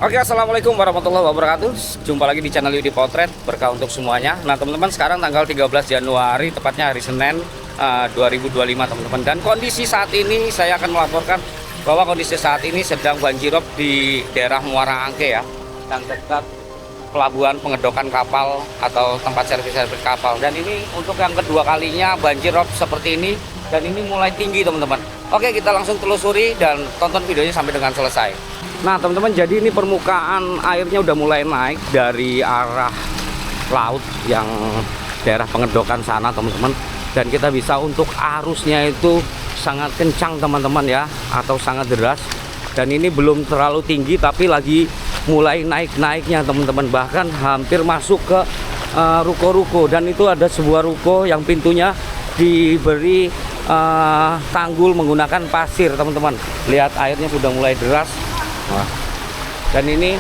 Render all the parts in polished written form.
Oke, assalamualaikum warahmatullahi wabarakatuh. Jumpa lagi di channel Yudi Potret, berkah untuk semuanya. Nah teman-teman, sekarang tanggal 13 Januari, tepatnya hari Senin 2025 teman-teman. Dan kondisi saat ini saya akan melaporkan bahwa kondisi saat ini sedang banjirop di daerah Muara Angke ya, yang dekat pelabuhan pengedokan kapal atau tempat servis-servis kapal. Dan ini untuk yang kedua kalinya banjirop seperti ini, dan ini mulai tinggi teman-teman. Oke, kita langsung telusuri dan tonton videonya sampai dengan selesai. Nah teman-teman, jadi ini permukaan airnya udah mulai naik dari arah laut yang daerah pengedokan sana teman-teman. Dan kita bisa untuk arusnya itu sangat kencang teman-teman ya, atau sangat deras. Dan ini belum terlalu tinggi tapi lagi mulai naik-naiknya teman-teman. Bahkan hampir masuk ke ruko-ruko. Dan itu ada sebuah ruko yang pintunya diberi tanggul menggunakan pasir teman-teman. Lihat airnya sudah mulai deras. Nah, dan ini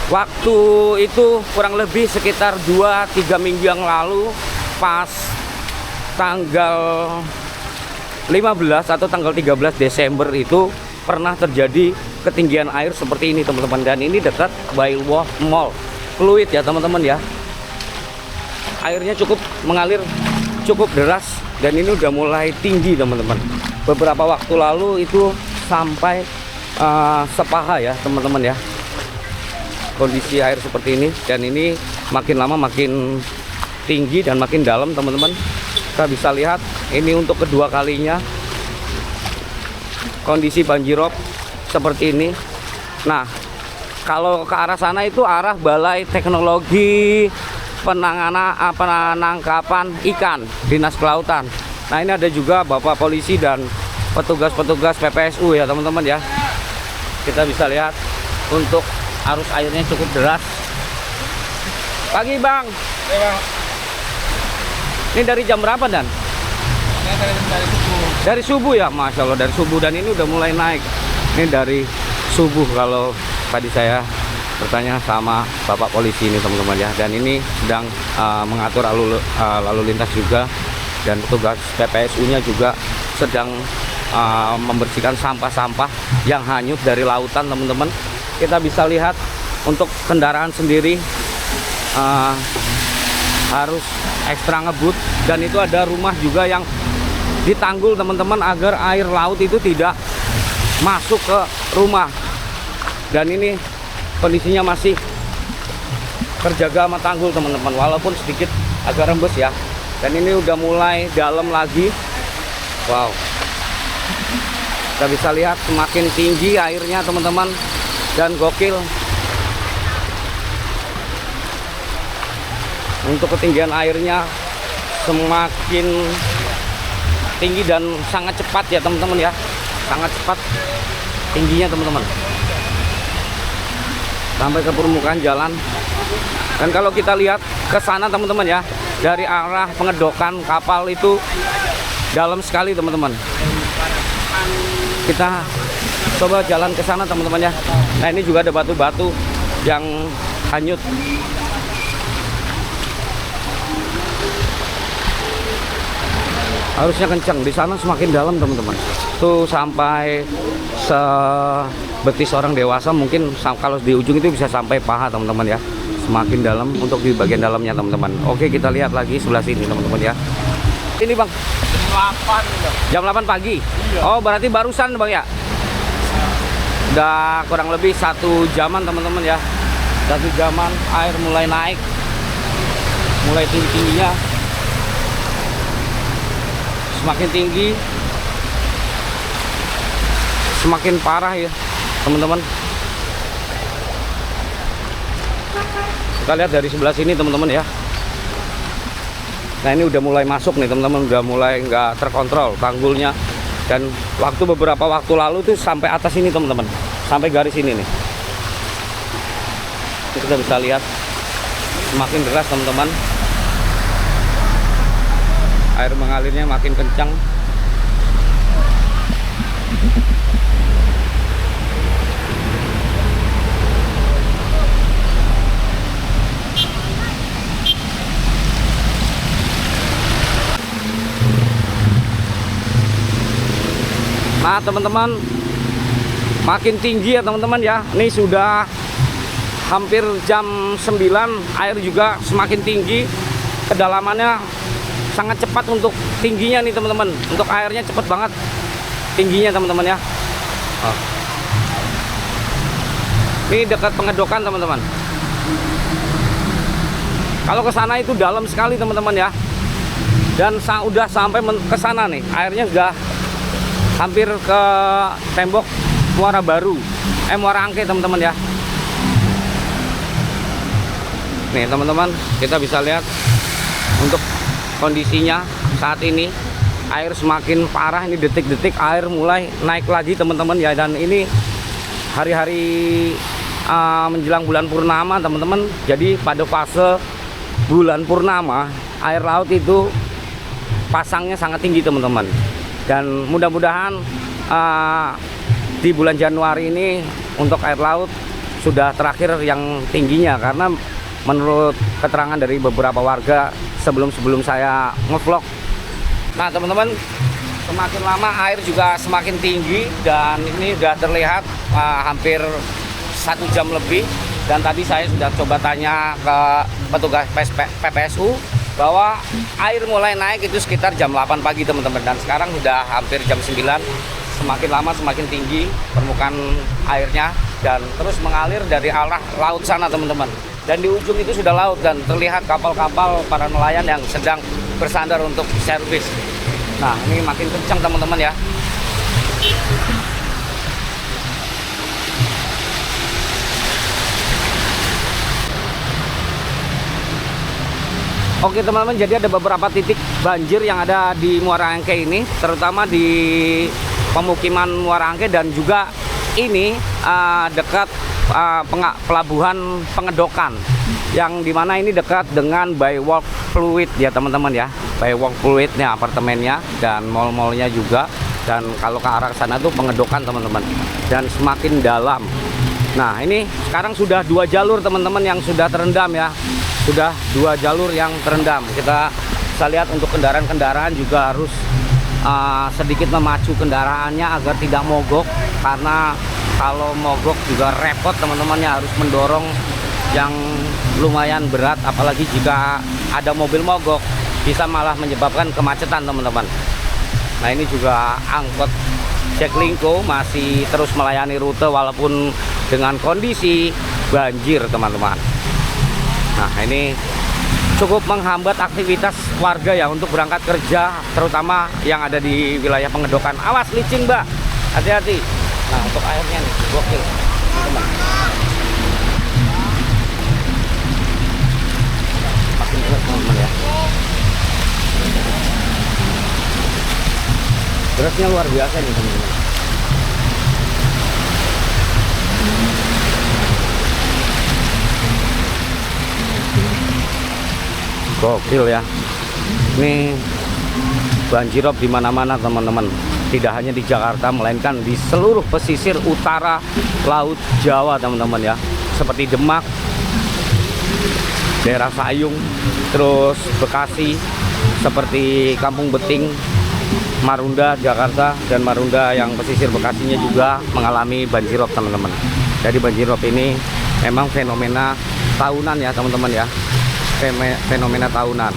waktu itu kurang lebih sekitar 2-3 minggu yang lalu, pas tanggal 15 atau tanggal 13 Desember itu pernah terjadi ketinggian air seperti ini teman-teman. Dan ini dekat Bailuoh Mall Fluid ya teman-teman ya. Airnya cukup mengalir cukup deras dan ini udah mulai tinggi teman-teman. Beberapa waktu lalu itu sampai sepaha ya teman-teman ya, kondisi air seperti ini. Dan ini makin lama makin tinggi dan makin dalam teman-teman. Kita bisa lihat ini untuk kedua kalinya kondisi banjirop seperti ini. Nah kalau ke arah sana itu arah Balai Teknologi Penangkapan Ikan Dinas Kelautan. Nah ini ada juga Bapak Polisi dan petugas-petugas PPSU ya teman-teman ya. Kita bisa lihat untuk arus airnya cukup deras. Pagi bang. Ya, bang. Ini dari jam berapa dan? Dari subuh. Dari subuh ya, Masya Allah, dari subuh. Dan ini udah mulai naik. Ini dari subuh kalau tadi saya bertanya sama Bapak Polisi ini teman-teman ya. Dan ini sedang mengatur lalu lintas juga. Dan petugas PPSU-nya juga sedang membersihkan sampah-sampah yang hanyut dari lautan teman-teman. Kita bisa lihat untuk kendaraan sendiri harus ekstra ngebut. Dan itu ada rumah juga yang ditanggul teman-teman agar air laut itu tidak masuk ke rumah. Dan ini kondisinya masih terjaga sama tanggul teman-teman, walaupun sedikit agak rembes ya. Dan ini udah mulai dalam lagi. Wow, kita bisa lihat semakin tinggi airnya teman-teman, dan gokil. Untuk ketinggian airnya semakin tinggi dan sangat cepat ya teman-teman ya, sangat cepat tingginya teman-teman, sampai ke permukaan jalan. Dan kalau kita lihat ke sana teman-teman ya, dari arah pengedokan kapal itu dalam sekali teman-teman. Kita coba jalan ke sana teman-teman ya. Nah ini juga ada batu-batu yang hanyut. Harusnya kencang, di sana semakin dalam teman-teman. Tuh sampai sebetis orang dewasa mungkin, kalau di ujung itu bisa sampai paha teman-teman ya. Semakin dalam untuk di bagian dalamnya teman-teman. Oke, kita lihat lagi sebelah sini teman-teman ya. Ini bang, jam 8 pagi. Iya. Oh berarti barusan bang ya. Udah kurang lebih 1 jaman teman-teman ya. 1 jaman air mulai naik, mulai tinggi-tingginya, semakin tinggi semakin parah ya teman-teman. Kita lihat dari sebelah sini teman-teman ya. Nah ini udah mulai masuk nih teman-teman, udah mulai nggak terkontrol tanggulnya. Dan beberapa waktu lalu tuh sampai atas ini teman-teman, sampai garis ini nih. Kita bisa lihat semakin deras teman-teman, air mengalirnya makin kencang. Nah teman-teman, makin tinggi ya teman-teman ya. Ini sudah hampir jam 9, air juga semakin tinggi. Kedalamannya sangat cepat untuk tingginya nih teman-teman. Untuk airnya cepat banget tingginya teman-teman ya. Ini dekat pengedokan teman-teman. Kalau ke sana itu dalam sekali teman-teman ya. Dan udah sampai ke sana nih. Airnya sudah hampir ke tembok Muara Baru. Muara Angke teman-teman ya. Nih teman-teman, kita bisa lihat untuk kondisinya saat ini. Air semakin parah, ini detik-detik air mulai naik lagi teman-teman ya. Dan ini hari-hari menjelang bulan purnama teman-teman. Jadi pada fase bulan purnama air laut itu pasangnya sangat tinggi teman-teman. Dan mudah-mudahan di bulan Januari ini untuk air laut sudah terakhir yang tingginya, karena menurut keterangan dari beberapa warga sebelum saya ngevlog. Nah teman-teman, semakin lama air juga semakin tinggi dan ini sudah terlihat hampir 1 jam lebih. Dan tadi saya sudah coba tanya ke petugas PPSU bahwa air mulai naik itu sekitar jam 8 pagi teman-teman. Dan sekarang sudah hampir jam 9. Semakin lama semakin tinggi permukaan airnya dan terus mengalir dari arah laut sana teman-teman. Dan di ujung itu sudah laut dan terlihat kapal-kapal para nelayan yang sedang bersandar untuk servis. Nah ini makin kencang teman-teman ya. Oke teman-teman, jadi ada beberapa titik banjir yang ada di Muara Angke ini, terutama di pemukiman Muara Angke dan juga ini dekat pelabuhan Pengedokan, yang dimana ini dekat dengan Bywalk Fluid ya teman-teman ya. Bywalk Fluidnya apartemennya dan mall-mallnya juga. Dan kalau ke arah sana tuh Pengedokan teman-teman, dan semakin dalam. Nah ini sekarang sudah 2 jalur teman-teman yang sudah terendam ya. Sudah 2 jalur yang terendam. Kita bisa lihat untuk kendaraan-kendaraan juga harus sedikit memacu kendaraannya agar tidak mogok, karena kalau mogok juga repot teman-teman ya, harus mendorong yang lumayan berat, apalagi jika ada mobil mogok bisa malah menyebabkan kemacetan teman-teman. Nah ini juga angkot Jaklingko masih terus melayani rute walaupun dengan kondisi banjir teman-teman. Nah ini cukup menghambat aktivitas warga ya untuk berangkat kerja, terutama yang ada di wilayah Pengedokan. Awas licin mbak, hati-hati. Nah untuk airnya nih, gokil teman-teman. Makin deras teman-teman ya. Derasnya luar biasa nih teman-teman. Gokil ya. Ini banjirop di mana-mana teman-teman. Tidak hanya di Jakarta melainkan di seluruh pesisir utara Laut Jawa teman-teman ya. Seperti Demak, daerah Sayung, terus Bekasi, seperti Kampung Beting, Marunda, Jakarta, dan Marunda yang pesisir Bekasinya juga mengalami banjirop teman-teman. Jadi banjirop ini memang fenomena tahunan ya teman-teman ya. Fenomena tahunan.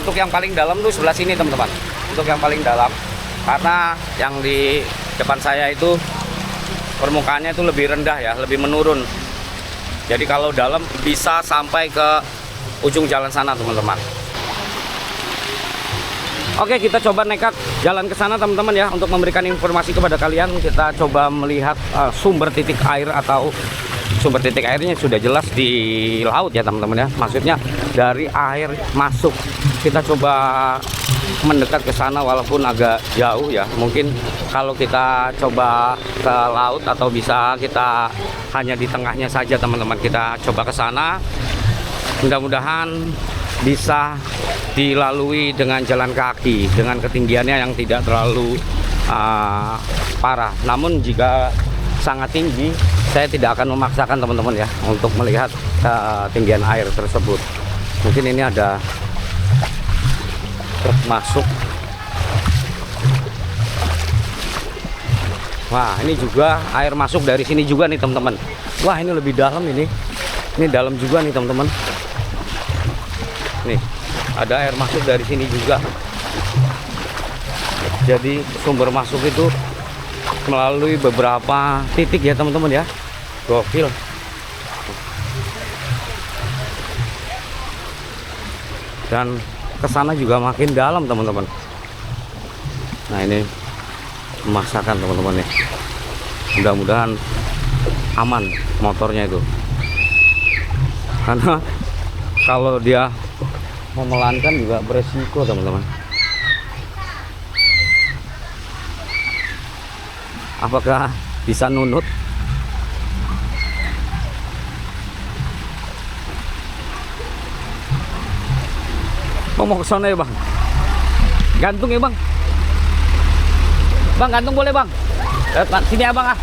Untuk yang paling dalam tuh sebelah sini teman-teman. Untuk yang paling dalam, karena yang di depan saya itu permukaannya itu lebih rendah ya, lebih menurun. Jadi kalau dalam bisa sampai ke ujung jalan sana teman-teman. Oke, kita coba nekat jalan ke sana teman-teman ya, untuk memberikan informasi kepada kalian. Kita coba melihat sumber titik air, atau sumber titik airnya sudah jelas di laut ya teman-teman ya. Maksudnya dari air masuk. Kita coba mendekat ke sana walaupun agak jauh ya. Mungkin kalau kita coba ke laut atau bisa kita hanya di tengahnya saja teman-teman. Kita coba ke sana. Mudah-mudahan bisa dilalui dengan jalan kaki dengan ketinggiannya yang tidak terlalu parah. Namun jika sangat tinggi. Saya tidak akan memaksakan teman-teman ya untuk melihat ketinggian air tersebut. Mungkin ini ada truk masuk. Wah, ini juga air masuk dari sini juga nih teman-teman. Wah, ini lebih dalam ini. Ini dalam juga nih teman-teman. Nih, ada air masuk dari sini juga. Jadi sumber masuk itu melalui beberapa titik ya teman-teman ya. Gokil. Dan kesana juga makin dalam teman-teman. Nah, ini memaksakan teman-teman ya. Mudah-mudahan aman motornya itu, karena kalau dia memelankan juga beresiko teman-teman. Apakah bisa nunut? Mau ke sana ya bang? Gantung ya bang? Bang, gantung boleh bang? Sini abang ah.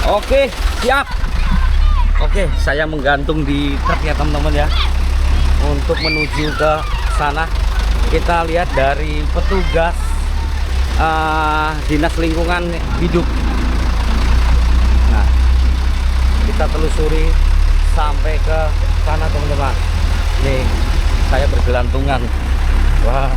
Oke, siap. Oke, saya menggantung di truk ya teman-teman ya. Untuk menuju ke sana, kita lihat dari petugas dinas lingkungan hidup. Nah, kita telusuri sampai ke sana teman-teman. Nih, saya bergelantungan. Wah.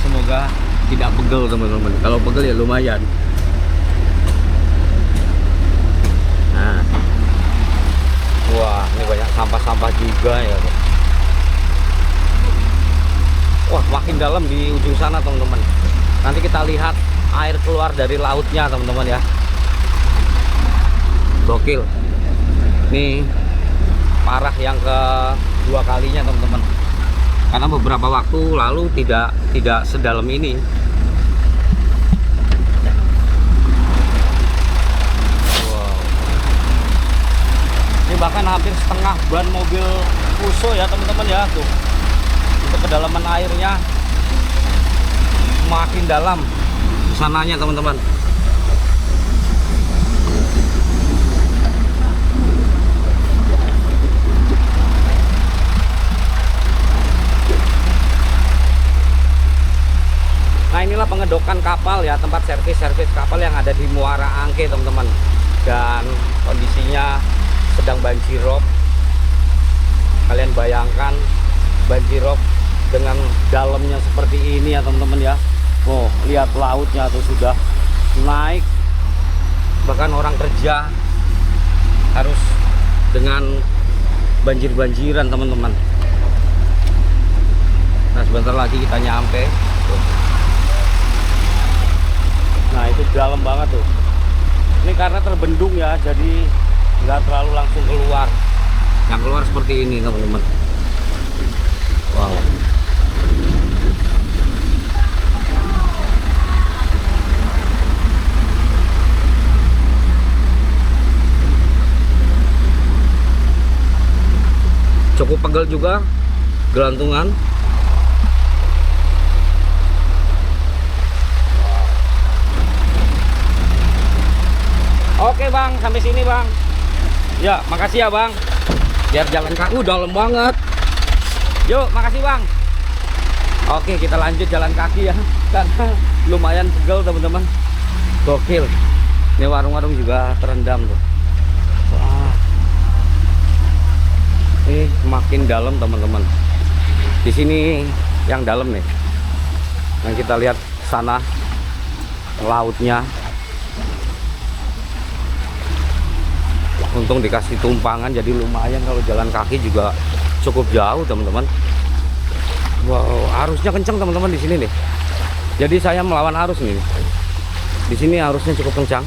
Semoga tidak pegel teman-teman. Kalau pegel ya lumayan. Nah, wah, ini banyak sampah-sampah juga ya. Wah, makin dalam di ujung sana teman-teman. Nanti kita lihat air keluar dari lautnya teman-teman ya. Gokil. Ini parah yang kedua kalinya teman-teman. Karena beberapa waktu lalu tidak sedalam ini. Wow. Ini bahkan hampir setengah ban mobil Fuso ya teman-teman ya tuh. Untuk kedalaman airnya makin dalam sananya teman-teman. Nah, inilah pengedokan kapal ya, tempat servis kapal yang ada di Muara Angke teman-teman. Dan kondisinya sedang banjirop. Kalian bayangkan banjirop dengan dalamnya seperti ini ya teman-teman ya. Oh, lihat lautnya tuh sudah naik. Bahkan orang kerja harus dengan banjir-banjiran teman-teman. Nah, sebentar lagi kita nyampe tuh. Nah, itu dalam banget tuh. Ini karena terbendung ya, jadi nggak terlalu langsung keluar. Yang keluar seperti ini teman-teman. Wow. Cukup pegel juga, gelantungan. Oke bang, sampai sini bang. Ya, makasih ya bang. Biar jalan kaki dalam banget. Yuk, makasih bang. Oke, kita lanjut jalan kaki ya. Karena lumayan pegel teman-teman. Gokil. Ini warung-warung juga terendam tuh. Wah. Ini makin dalam teman-teman. Di sini yang dalam nih. Yang kita lihat sana lautnya. Untung dikasih tumpangan jadi lumayan, kalau jalan kaki juga cukup jauh teman-teman. Wow, arusnya kencang teman-teman di sini nih. Jadi saya melawan arus nih. Di sini arusnya cukup kencang.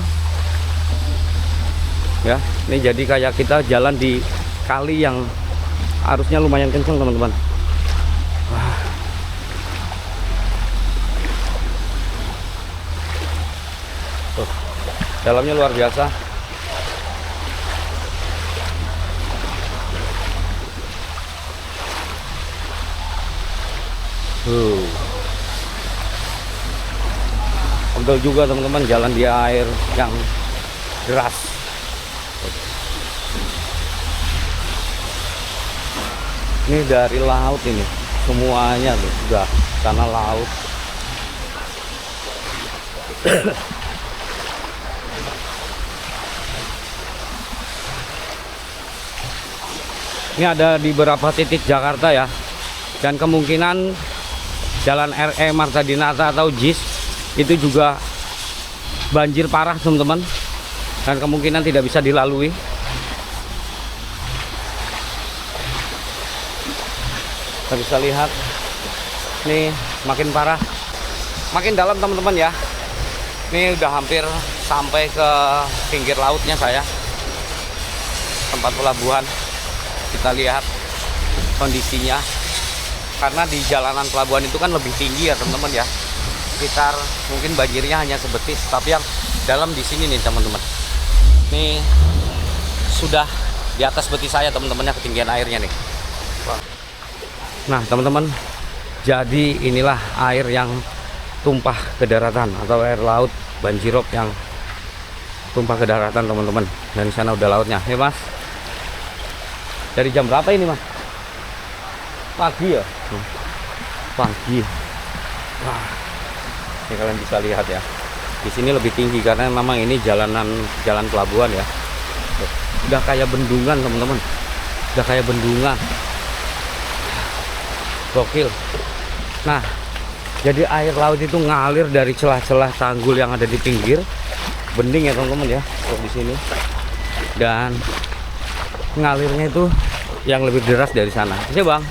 Ya, ini jadi kayak kita jalan di kali yang arusnya lumayan kencang teman-teman. Wah. Tuh, dalamnya luar biasa. Uh. Pegel juga teman-teman, jalan di air yang deras. Ini dari laut ini, semuanya tuh sudah tanah laut. Ini ada di beberapa titik Jakarta ya, dan kemungkinan jalan RE Marta Dinata atau JIS itu juga banjir parah teman-teman, dan kemungkinan tidak bisa dilalui. Kita bisa lihat nih, makin parah, makin dalam teman-teman ya. Ini udah hampir sampai ke pinggir lautnya saya, tempat pelabuhan. Kita lihat kondisinya, karena di jalanan pelabuhan itu kan lebih tinggi ya teman-teman ya, sekitar mungkin banjirnya hanya sebetis, tapi yang dalam di sini nih teman-teman, ini sudah di atas betis saya teman-teman ya, ketinggian airnya nih. Nah teman-teman, jadi inilah air yang tumpah ke daratan, atau air laut banjirop yang tumpah ke daratan teman-teman. Dan sana udah lautnya. Nih mas, dari jam berapa ini mas? Pagi ya? Pagi. Wah, ini kalian bisa lihat ya, di sini lebih tinggi karena memang ini jalan pelabuhan ya. Udah kayak bendungan teman-teman, udah kayak bendungan, gokil. Nah, jadi air laut itu ngalir dari celah-celah tanggul yang ada di pinggir bending ya teman-teman ya, di sini, dan ngalirnya itu yang lebih deras dari sana. Iya bang.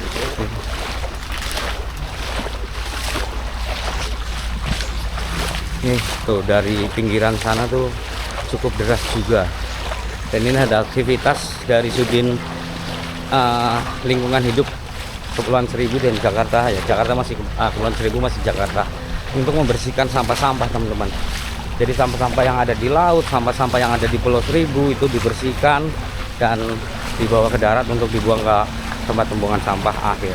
Nih tuh, dari pinggiran sana tuh cukup deras juga. Dan ini ada aktivitas dari Sudin Lingkungan Hidup Kepulauan Seribu dan Jakarta ya. Jakarta masih Kepulauan Seribu masih Jakarta, untuk membersihkan sampah-sampah teman-teman. Jadi sampah-sampah yang ada di laut, sampah-sampah yang ada di Pulau Seribu itu dibersihkan dan dibawa ke darat untuk dibuang ke tempat pembuangan sampah akhir.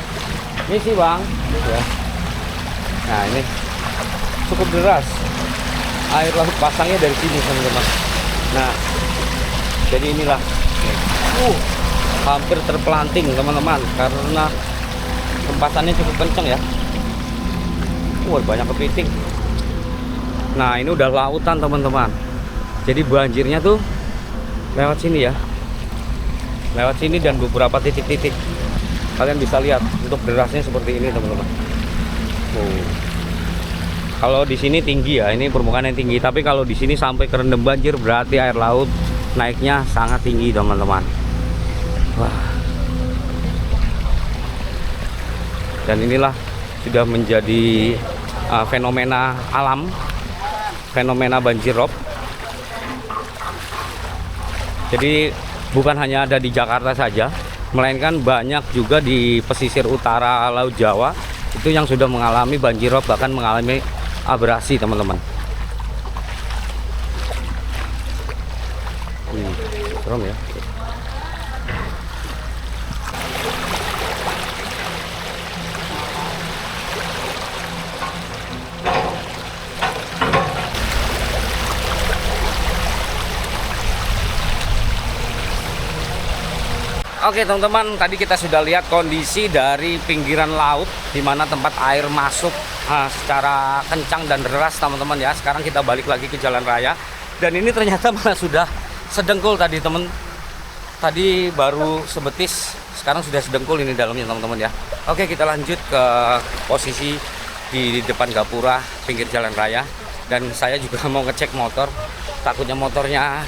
Ini sih bang ya. Nah ini cukup deras air laut pasangnya dari sini teman-teman. Nah jadi inilah hampir terpelanting teman-teman, karena hempasannya cukup kenceng ya. Banyak kepiting. Nah ini udah lautan teman-teman, jadi banjirnya tuh lewat sini ya, lewat sini dan beberapa titik-titik. Kalian bisa lihat untuk derasnya seperti ini teman-teman. Kalau di sini tinggi ya, ini permukaan yang tinggi, tapi kalau di sini sampai kerendam banjir berarti air laut naiknya sangat tinggi teman-teman. Wah. Dan inilah sudah menjadi fenomena alam, fenomena banjir rob. Jadi bukan hanya ada di Jakarta saja, melainkan banyak juga di pesisir utara Laut Jawa itu yang sudah mengalami banjir rob, bahkan mengalami abrasi teman-teman. Serem ya. Oke teman-teman, tadi kita sudah lihat kondisi dari pinggiran laut, di mana tempat air masuk secara kencang dan deras teman-teman ya. Sekarang kita balik lagi ke jalan raya, dan ini ternyata malah sudah sedengkul tadi teman. Tadi baru sebetis, sekarang sudah sedengkul ini dalamnya teman-teman ya. Oke, kita lanjut ke posisi di depan gapura pinggir jalan raya, dan saya juga mau ngecek motor, takutnya motornya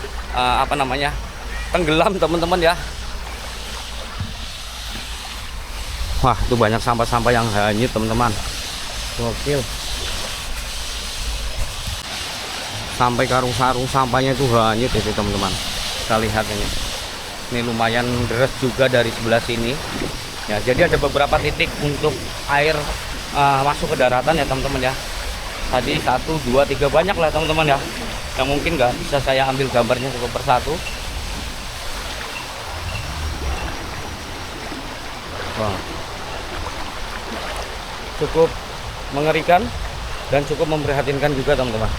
tenggelam teman-teman ya. Wah, itu banyak sampah-sampah yang hanyut teman-teman. Gokil. Sampai karung-sarung sampahnya itu hanyut itu teman-teman. Kita lihat ini. Ini lumayan deras juga dari sebelah sini. Ya, jadi ada beberapa titik untuk air masuk ke daratan ya teman-teman ya. Tadi 1, 2, 3 banyak lah teman-teman ya. Yang mungkin nggak bisa saya ambil gambarnya satu persatu. Wah. Cukup mengerikan dan cukup memprihatinkan juga teman-teman.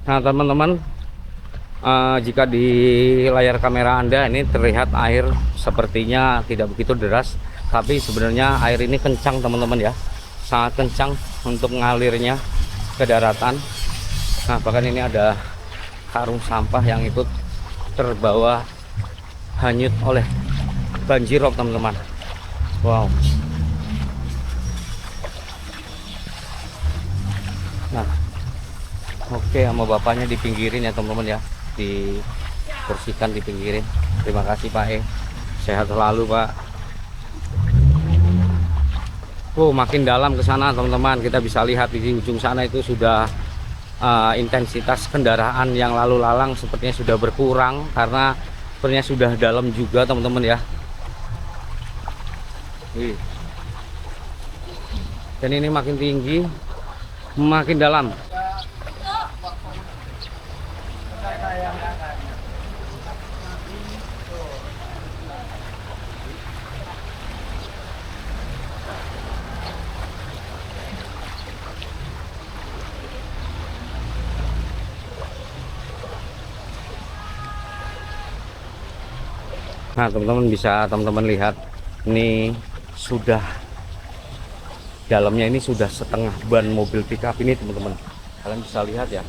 Nah teman-teman, jika di layar kamera Anda ini terlihat air sepertinya tidak begitu deras, tapi sebenarnya air ini kencang teman-teman ya, sangat kencang untuk mengalirnya ke daratan. Nah bahkan ini ada karung sampah yang ikut terbawa hanyut oleh banjir rob teman-teman. Wow. Nah oke, sama bapaknya dipinggirin ya teman-teman ya, dibersihkan, dipinggirin. Terima kasih Pak sehat selalu Pak. Makin dalam ke sana teman-teman, kita bisa lihat di ujung sana itu sudah intensitas kendaraan yang lalu lalang sepertinya sudah berkurang karena sepertinya sudah dalam juga teman-teman ya. Dan ini makin tinggi, makin dalam. Nah teman-teman, bisa teman-teman lihat ini sudah dalamnya, ini sudah setengah ban mobil pickup ini teman-teman. Kalian bisa lihat ya,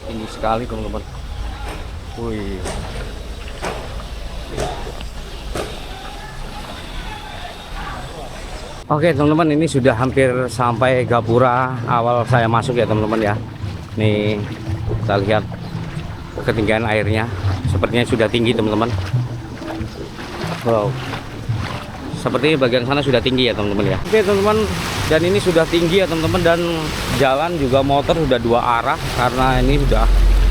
tinggi sekali teman-teman. Wih. Oke teman-teman, ini sudah hampir sampai gapura awal saya masuk ya teman-teman ya. Nih kita lihat ketinggian airnya, sepertinya sudah tinggi teman-teman. Wow, seperti bagian sana sudah tinggi ya teman-teman ya. Oke teman-teman, dan ini sudah tinggi ya teman-teman, dan jalan juga motor sudah dua arah karena ini sudah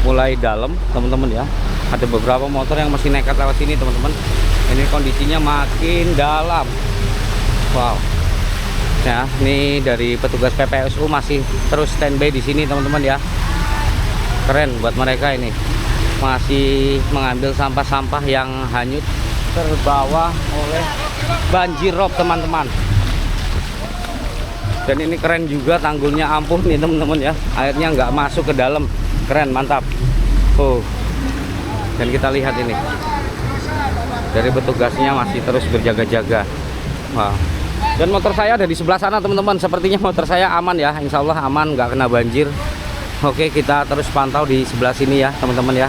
mulai dalam teman-teman ya. Ada beberapa motor yang masih nekat lewat sini teman-teman. Ini kondisinya makin dalam. Wow. Ya, ini dari petugas PPSU masih terus standby di sini teman-teman ya. Keren buat mereka ini, masih mengambil sampah-sampah yang hanyut terbawa oleh banjir rob teman-teman. Dan ini keren juga, tanggulnya ampuh nih teman-teman ya, airnya nggak masuk ke dalam. Keren, mantap. Dan kita lihat ini dari petugasnya masih terus berjaga-jaga. Wow. Dan motor saya ada di sebelah sana teman-teman, sepertinya motor saya aman ya, insya Allah aman, nggak kena banjir. Oke, kita terus pantau di sebelah sini ya teman-teman ya.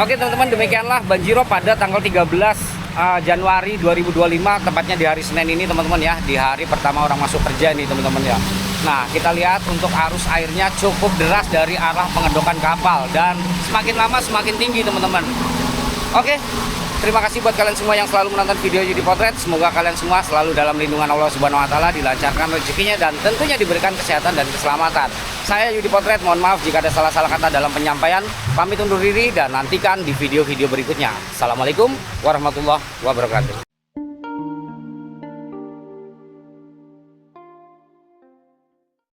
Oke teman-teman, demikianlah banjirop pada tanggal 13 Januari 2025, tepatnya di hari Senin ini teman-teman ya, di hari pertama orang masuk kerja ini teman-teman ya. Nah kita lihat untuk arus airnya cukup deras dari arah pengedokan kapal, dan semakin lama semakin tinggi teman-teman. Oke, terima kasih buat kalian semua yang selalu menonton video Yudi Potret. Semoga kalian semua selalu dalam lindungan Allah Subhanahu wa Ta'ala, dilancarkan rezekinya, dan tentunya diberikan kesehatan dan keselamatan. Saya Yudi Potret, mohon maaf jika ada salah-salah kata dalam penyampaian. Pamit undur diri dan nantikan di video-video berikutnya. Assalamualaikum warahmatullahi wabarakatuh.